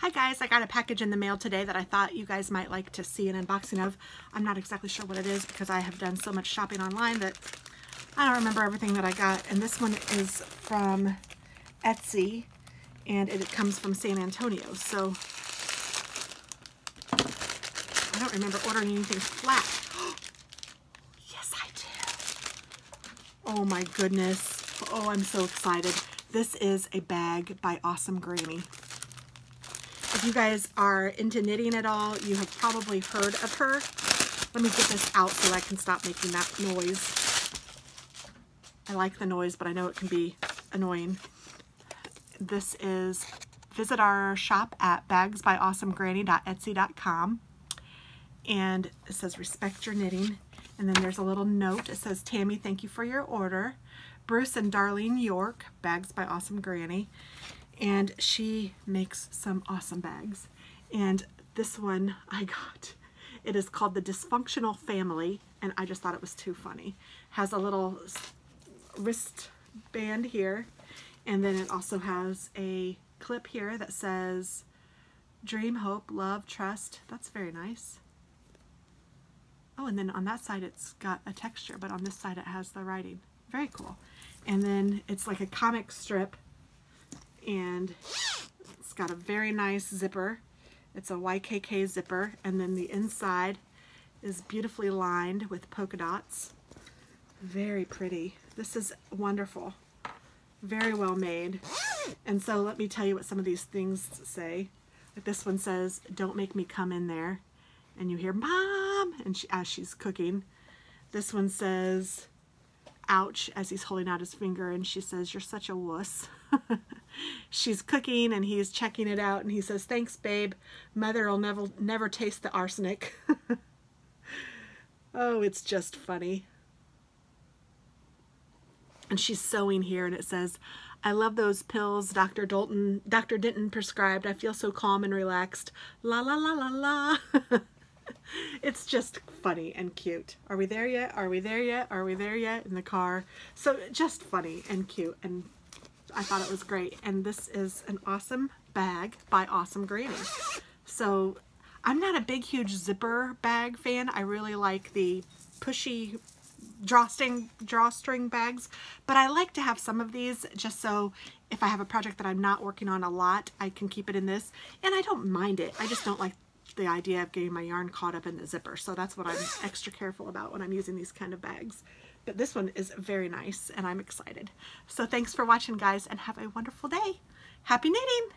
Hi guys, I got a package in the mail today that I thought you guys might like to see an unboxing of. I'm not exactly sure what it is because I have done so much shopping online that I don't remember everything that I got. And this one is from Etsy and it comes from San Antonio. So I don't remember ordering anything flat. Yes, I do. Oh my goodness. Oh, I'm so excited. This is a bag by Awesome Granny. If you guys are into knitting at all, you have probably heard of her. Let me get this out so I can stop making that noise. I like the noise, but I know it can be annoying. This is, visit our shop at bagsbyawesomegranny.etsy.com. And it says, respect your knitting. And then there's a little note. It says, Tammy, thank you for your order. Bruce and Darlene York, Bags by Awesome Granny. And she makes some awesome bags. And this one I got, it is called the Dysfunctional Family, and I just thought it was too funny. Has a little wristband here, and then it also has a clip here that says dream, hope, love, trust. That's very nice. Oh, and then on that side it's got a texture, but on this side it has the writing. Very cool. And then it's like a comic strip, and it's got a very nice zipper. It's a YKK zipper, and then the inside is beautifully lined with polka dots. Very pretty. This is wonderful. Very well made. And so let me tell you what some of these things say. Like this one says, don't make me come in there. And you hear Mom, and as she's cooking. This one says, ouch, as he's holding out his finger, and she says, you're such a wuss. She's cooking and he's checking it out, and he says, thanks babe, mother'll never taste the arsenic. Oh, it's just funny. And she's sewing here, and it says, I love those pills Dr. Denton prescribed. I feel so calm and relaxed. La la la la la. It's just funny and cute. Are we there yet? Are we there yet? Are we there yet? In the car. So just funny and cute, and I thought it was great. And this is an awesome bag by Awesome Granny. So I'm not a big, huge zipper bag fan. I really like the pushy drawstring bags, but I like to have some of these just so if I have a project that I'm not working on a lot, I can keep it in this, and I don't mind it. I just don't like the idea of getting my yarn caught up in the zipper, so that's what I'm extra careful about when I'm using these kind of bags. But this one is very nice, and I'm excited. So thanks for watching, guys, and have a wonderful day. Happy knitting!